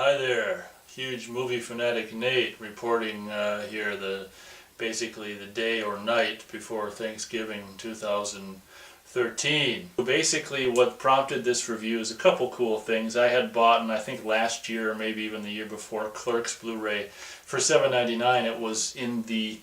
Hi there, huge movie fanatic Nate reporting here basically the day or night before Thanksgiving 2013. Basically what prompted this review is a couple cool things. I had bought, and I think last year or maybe even the year before, Clerks Blu-ray for $7.99. It was in the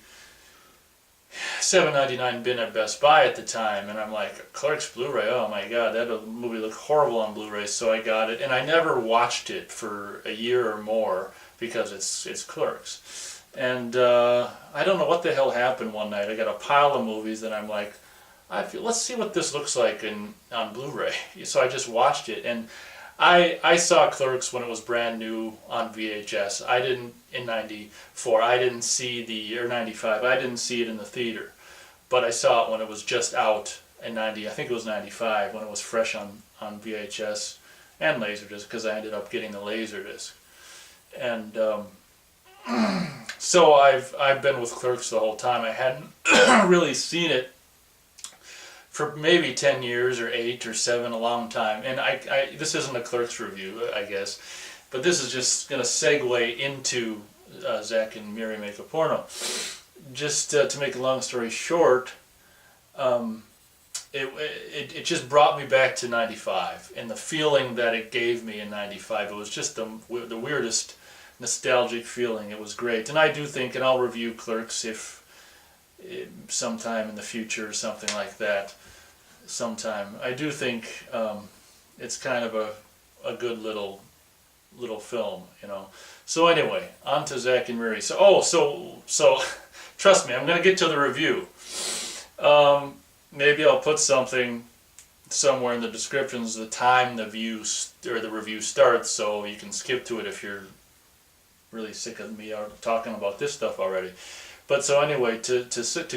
$7.99 bin at Best Buy at the time, and I'm like, Clerks Blu-ray, oh my god, that movie looked horrible on Blu-ray, so I got it, and I never watched it for a year or more because it's Clerks. And I don't know what the hell happened one night. I got a pile of movies and I'm like, let's see what this looks like on Blu-ray. So I just watched it, and I saw Clerks when it was brand new on VHS. I didn't, in 94, I didn't see or 95, I didn't see it in the theater. But I saw it when it was just out in 90, I think it was 95, when it was fresh on VHS and Laserdisc, because I ended up getting the Laserdisc. And so I've been with Clerks the whole time. I hadn't really seen it for maybe 10 years or 8 or 7, a long time. And this isn't a Clerks review, I guess, but this is just going to segue into Zack and Miri Make a Porno. Just to make a long story short, it just brought me back to 95, and the feeling that it gave me in 95. It was just the weirdest nostalgic feeling. It was great. And I do think, and I'll review Clerks if sometime in the future or something like that, sometime. I do think it's kind of a good little film, you know. So anyway, on to Zack and Miri. So trust me, I'm going to get to the review. Maybe I'll put something somewhere in the descriptions the time the review starts, so you can skip to it if you're really sick of me talking about this stuff already. But so anyway, to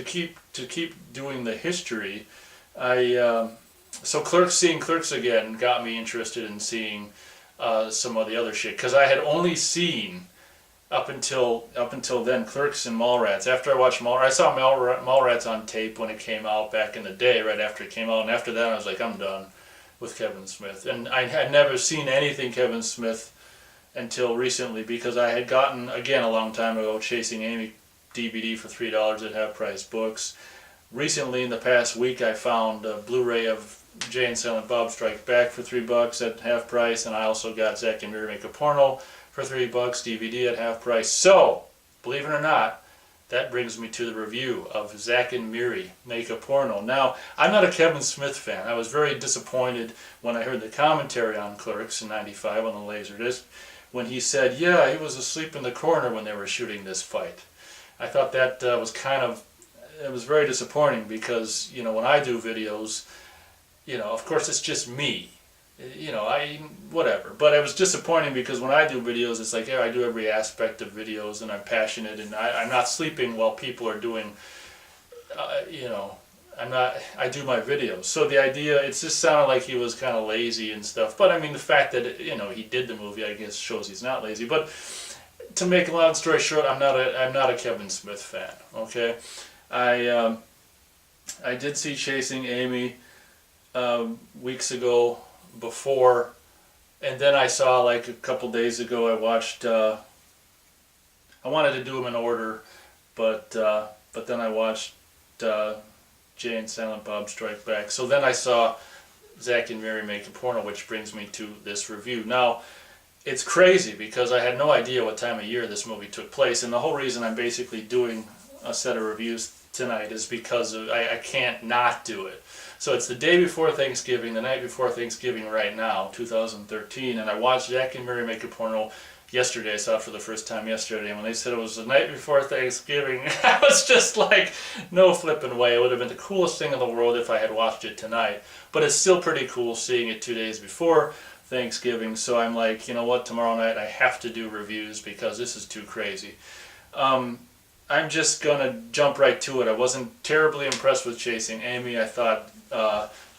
keep doing the history, seeing Clerks again got me interested in seeing some of the other shit, because I had only seen up until then Clerks and Mallrats. After I watched Mallrats, I saw Mallrats on tape when it came out back in the day, right after it came out, and after that I was like, I'm done with Kevin Smith. And I had never seen anything Kevin Smith until recently, because I had gotten, again a long time ago, Chasing Amy DVD for $3 at Half Price Books. Recently, in the past week, I found a Blu-ray of Jay and Silent Bob Strike Back for $3 at half price, and I also got Zack and Miri Make a Porno for $3 DVD at half price. So, believe it or not, that brings me to the review of Zack and Miri Make a Porno. Now, I'm not a Kevin Smith fan. I was very disappointed when I heard the commentary on Clerks in 95 on the Laserdisc, when he said, yeah, he was asleep in the corner when they were shooting this fight. I thought that was it was very disappointing, because, you know, when I do videos, you know, of course it's just me, you know, whatever. But it was disappointing because when I do videos, it's like, yeah, I do every aspect of videos, and I'm passionate, and I'm not sleeping while people are doing, you know, I do my videos. So the idea, it just sounded like he was kind of lazy and stuff. But I mean, the fact that, you know, he did the movie, I guess, shows he's not lazy. But to make a long story short, I'm not a Kevin Smith fan. Okay, I did see Chasing Amy weeks ago before, and then I saw, like a couple days ago, I watched. I wanted to do them in order, but then I watched Jay and Silent Bob Strike Back. So then I saw Zack and Miri Make a Porno, which brings me to this review. Now, it's crazy because I had no idea what time of year this movie took place, and the whole reason I'm basically doing a set of reviews tonight is because I can't not do it. So it's the day before Thanksgiving, the night before Thanksgiving right now, 2013, and I watched Zack and Miri Make a Porno yesterday. I saw it for the first time yesterday, and when they said it was the night before Thanksgiving, I was just like, no flipping way. It would have been the coolest thing in the world if I had watched it tonight, but it's still pretty cool seeing it 2 days before Thanksgiving. So I'm like, you know what, tomorrow night I have to do reviews because this is too crazy. I'm just gonna jump right to it. I wasn't terribly impressed with Chasing Amy. I thought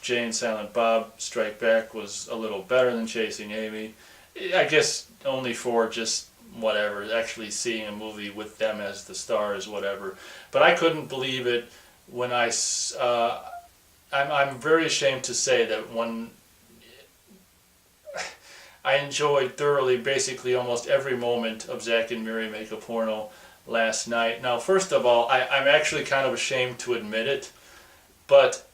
Jay and Silent Bob Strike Back was a little better than Chasing Amy. I guess only for just whatever, actually seeing a movie with them as the stars, whatever. But I couldn't believe it when I'm very ashamed to say that when I enjoyed thoroughly basically almost every moment of Zack and Miri Make a Porno last night. Now, first of all, I'm actually kind of ashamed to admit it, but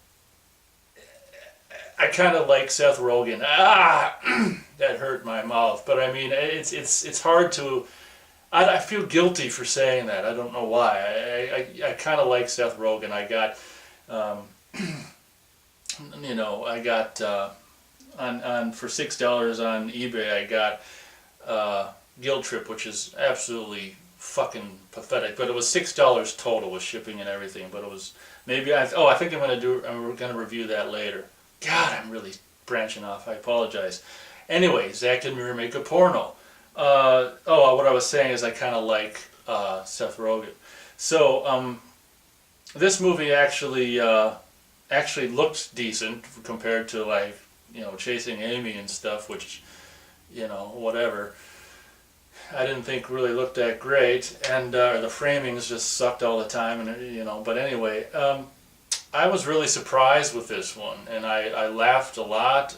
I kind of like Seth Rogen. That hurt my mouth. But I mean, it's hard to. I feel guilty for saying that. I don't know why. I kind of like Seth Rogen. I got, I got on for $6 on eBay. I got Guilt Trip, which is absolutely fucking pathetic. But it was $6 total with shipping and everything. But it was maybe I think I'm gonna review that later. God, I'm really branching off. I apologize. Anyway, Zack and Miri Make a Porno. What I was saying is I kind of like Seth Rogen. So this movie actually looks decent compared to like Chasing Amy and stuff, which whatever. I didn't think really looked that great, and the framings just sucked all the time, and But anyway. I was really surprised with this one, and I laughed a lot.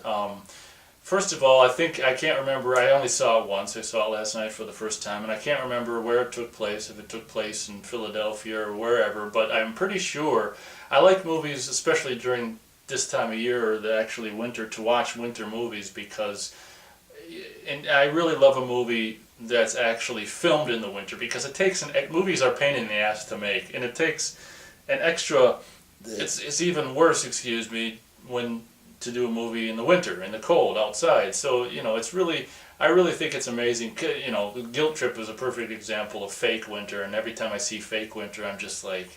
First of all, I can't remember, I only saw it once. I saw it last night for the first time, and I can't remember where it took place, if it took place in Philadelphia or wherever, but I'm pretty sure I like movies, especially during this time of year, or actually winter, to watch winter movies, and I really love a movie that's actually filmed in the winter, because movies are a pain in the ass to make, and it takes an extra. It's even worse, excuse me, when to do a movie in the winter, in the cold, outside. So, I really think it's amazing. Guilt Trip is a perfect example of fake winter, and every time I see fake winter, I'm just like,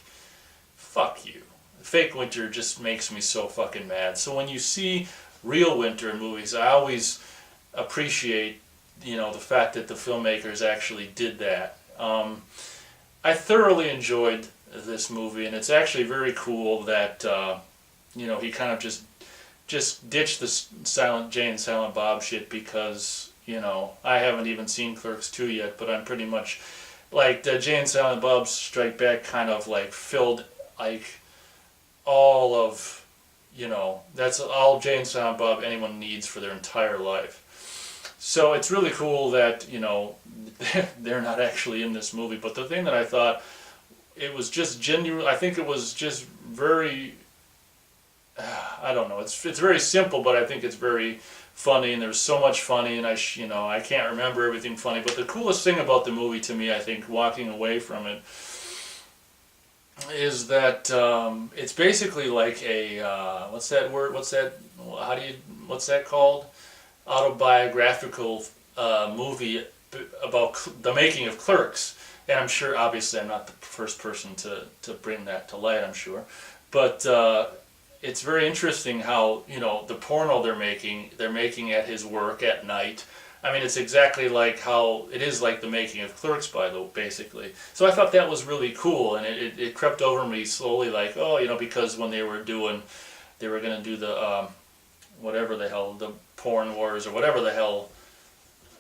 fuck you. Fake winter just makes me so fucking mad. So when you see real winter in movies, I always appreciate, the fact that the filmmakers actually did that. I thoroughly enjoyed this movie, and it's actually very cool that he kind of just ditched the Silent Jay and Silent Bob shit, because I haven't even seen Clerks 2 yet, but I'm pretty much like the Jay and Silent Bob Strike Back kind of like filled like all of that's all Jay and Silent Bob anyone needs for their entire life. So it's really cool that they're not actually in this movie. But the thing that I thought, it was just genuine. I think it was just very. I don't know. It's very simple, but I think it's very funny, and there's so much funny, and I can't remember everything funny. But the coolest thing about the movie to me, I think, walking away from it, is that it's basically like a what's that word? What's that called? Autobiographical movie about the making of Clerks. And I'm sure, obviously, I'm not the first person to bring that to light, I'm sure. But it's very interesting how, the porno they're making at his work at night. I mean, it's exactly like how it is like the making of Clerks, basically. So I thought that was really cool, and it crept over me slowly, like, because when they were going to do the, whatever the hell, the porn wars, or whatever the hell,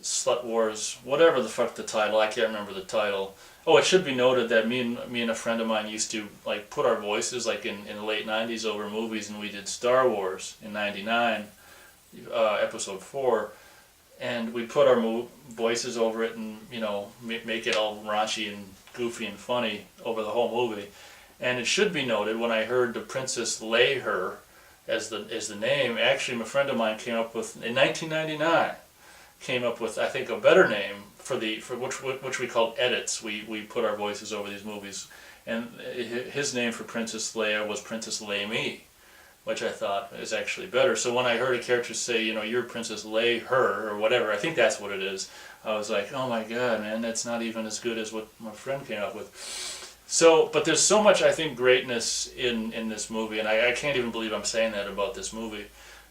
Slut Wars, whatever the fuck the title, I can't remember the title. Oh, it should be noted that me and a friend of mine used to like put our voices like in the late 90s over movies, and we did Star Wars in 99, episode 4, and we put our voices over it, and make it all raunchy and goofy and funny over the whole movie. And it should be noted, when I heard the Princess Leia as the name, actually my friend of mine came up with in 1999. Came up with, I think, a better name for which we called edits. We put our voices over these movies, and his name for Princess Leia was Princess Leia, which I thought is actually better. So when I heard a character say, you're Princess Leia, or whatever, I think that's what it is, I was like, oh my god, man, that's not even as good as what my friend came up with. So, but there's so much, I think, greatness in this movie, and I can't even believe I'm saying that about this movie.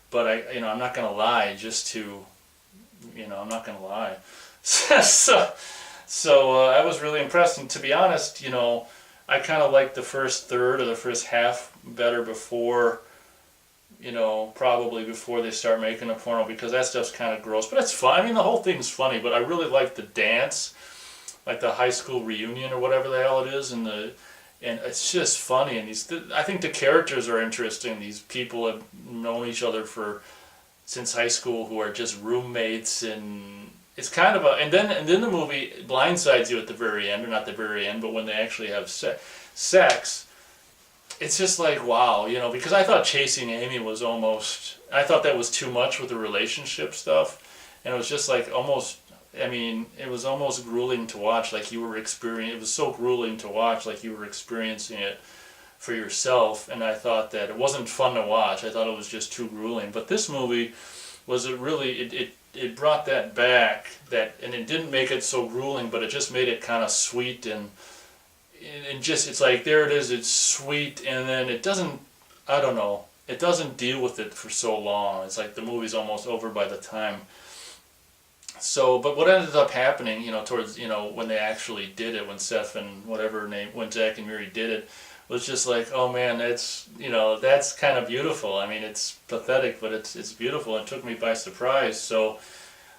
But I'm not gonna lie, I'm not gonna lie. So I was really impressed, and to be honest, I kind of liked the first third or the first half better before, probably before they start making a porno, because that stuff's kind of gross, but it's fun. I mean, the whole thing's funny, but I really like the dance, like the high school reunion or whatever the hell it is, and it's just funny, and I think the characters are interesting. These people have known each other for since high school who are just roommates, and it's kind of a and then the movie blindsides you at the very end, or not the very end, but when they actually have sex, it's just like, wow, you know, because I thought Chasing Amy was almost, I thought that was too much with the relationship stuff, and it was just like almost, I mean, it was almost grueling to watch, like you were experiencing, it was so grueling to watch, like you were experiencing it for yourself, and I thought that it wasn't fun to watch. I thought it was just too grueling. But this movie was it brought that back, that, and it didn't make it so grueling, but it just made it kind of sweet, and just, it's like, there it is, it's sweet, and then it doesn't, I don't know, it doesn't deal with it for so long. It's like the movie's almost over by the time. So, but what ended up happening, you know, towards, you know, when they actually did it, when Seth and whatever name, when Zack and Miri did it, was just like, oh man, that's, you know, that's kind of beautiful. I mean, it's pathetic, but it's beautiful. It took me by surprise. So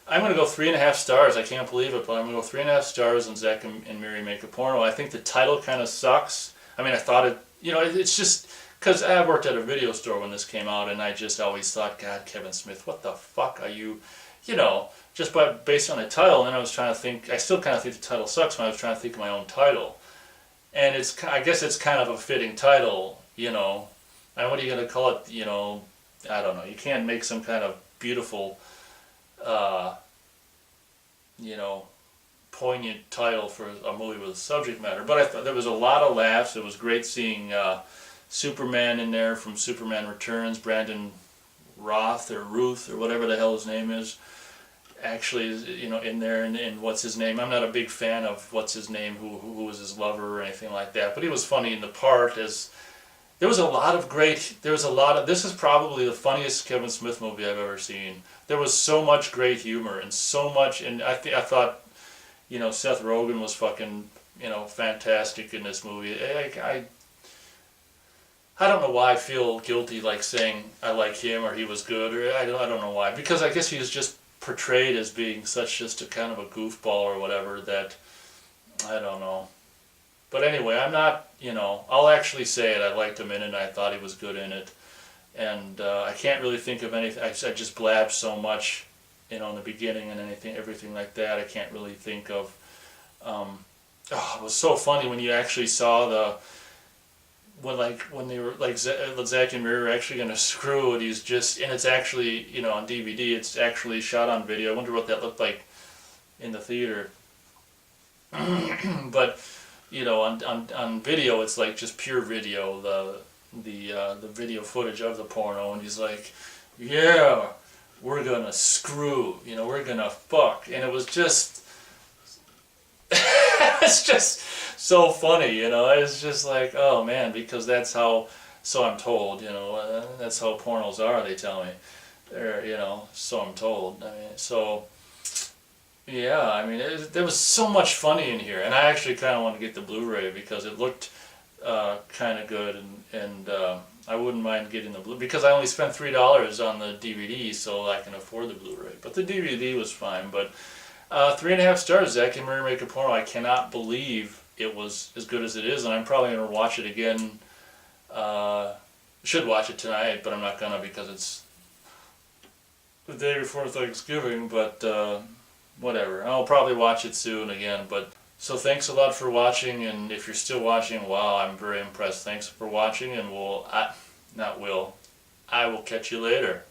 I'm going to go 3.5 stars. I can't believe it, but I'm going to go 3.5 stars on Zack and Miri Make a Porno. I think the title kind of sucks. I mean, I thought it, you know, it's just, because I worked at a video store when this came out, and I just always thought, God, Kevin Smith, what the fuck are you, you know, just based on the title. And then I was trying to think, I still kind of think the title sucks when I was trying to think of my own title. And it's, I guess it's kind of a fitting title, you know. And what are you going to call it, you know, I don't know. You can't make some kind of beautiful, you know, poignant title for a movie with a subject matter. But I thought there was a lot of laughs. It was great seeing Superman in there from Superman Returns, Brandon Roth or Ruth or whatever the hell his name is. Actually, you know, in there, and what's his name? I'm not a big fan of what's his name, who was his lover or anything like that. But he was funny in the part. As there was a lot of great. There was a lot of. This is probably the funniest Kevin Smith movie I've ever seen. There was so much great humor and so much. And I thought, you know, Seth Rogen was fucking, you know, fantastic in this movie. I don't know why I feel guilty like saying I like him or he was good, or I don't know why, because I guess he was just portrayed as being such just a kind of a goofball or whatever, that I don't know. But anyway, I'm not, you know, I'll actually say it. I liked him in it, and I thought he was good in it. And I can't really think of anything. I just blabbed so much, you know, in the beginning and everything like that. I can't really think of. It was so funny when you actually saw when they were like Zack and Miri were actually going to screw it. He's just, and it's actually, you know, on DVD. It's actually shot on video. I wonder what that looked like in the theater. But you know, on video, it's like just pure video. The video footage of the porno, and he's like, yeah, we're gonna screw. You know, we're gonna fuck, and it was just. It's just so funny, you know. It's just like, oh man, because that's how, so I'm told, you know, that's how pornos are, they tell me. They're, you know, so I'm told. I mean, so, yeah, I mean, there was so much funny in here, and I actually kind of want to get the Blu-ray because it looked kind of good, and I wouldn't mind getting the Blu-ray, because I only spent $3 on the DVD, so I can afford the Blu-ray. But the DVD was fine, but 3.5 stars, Zack and Miri Make a Porno. I cannot believe it was as good as it is, and I'm probably going to watch it again. Should watch it tonight, but I'm not going to because it's the day before Thanksgiving, but whatever. I'll probably watch it soon again. But so thanks a lot for watching, and if you're still watching, wow, I'm very impressed. Thanks for watching, and I will catch you later.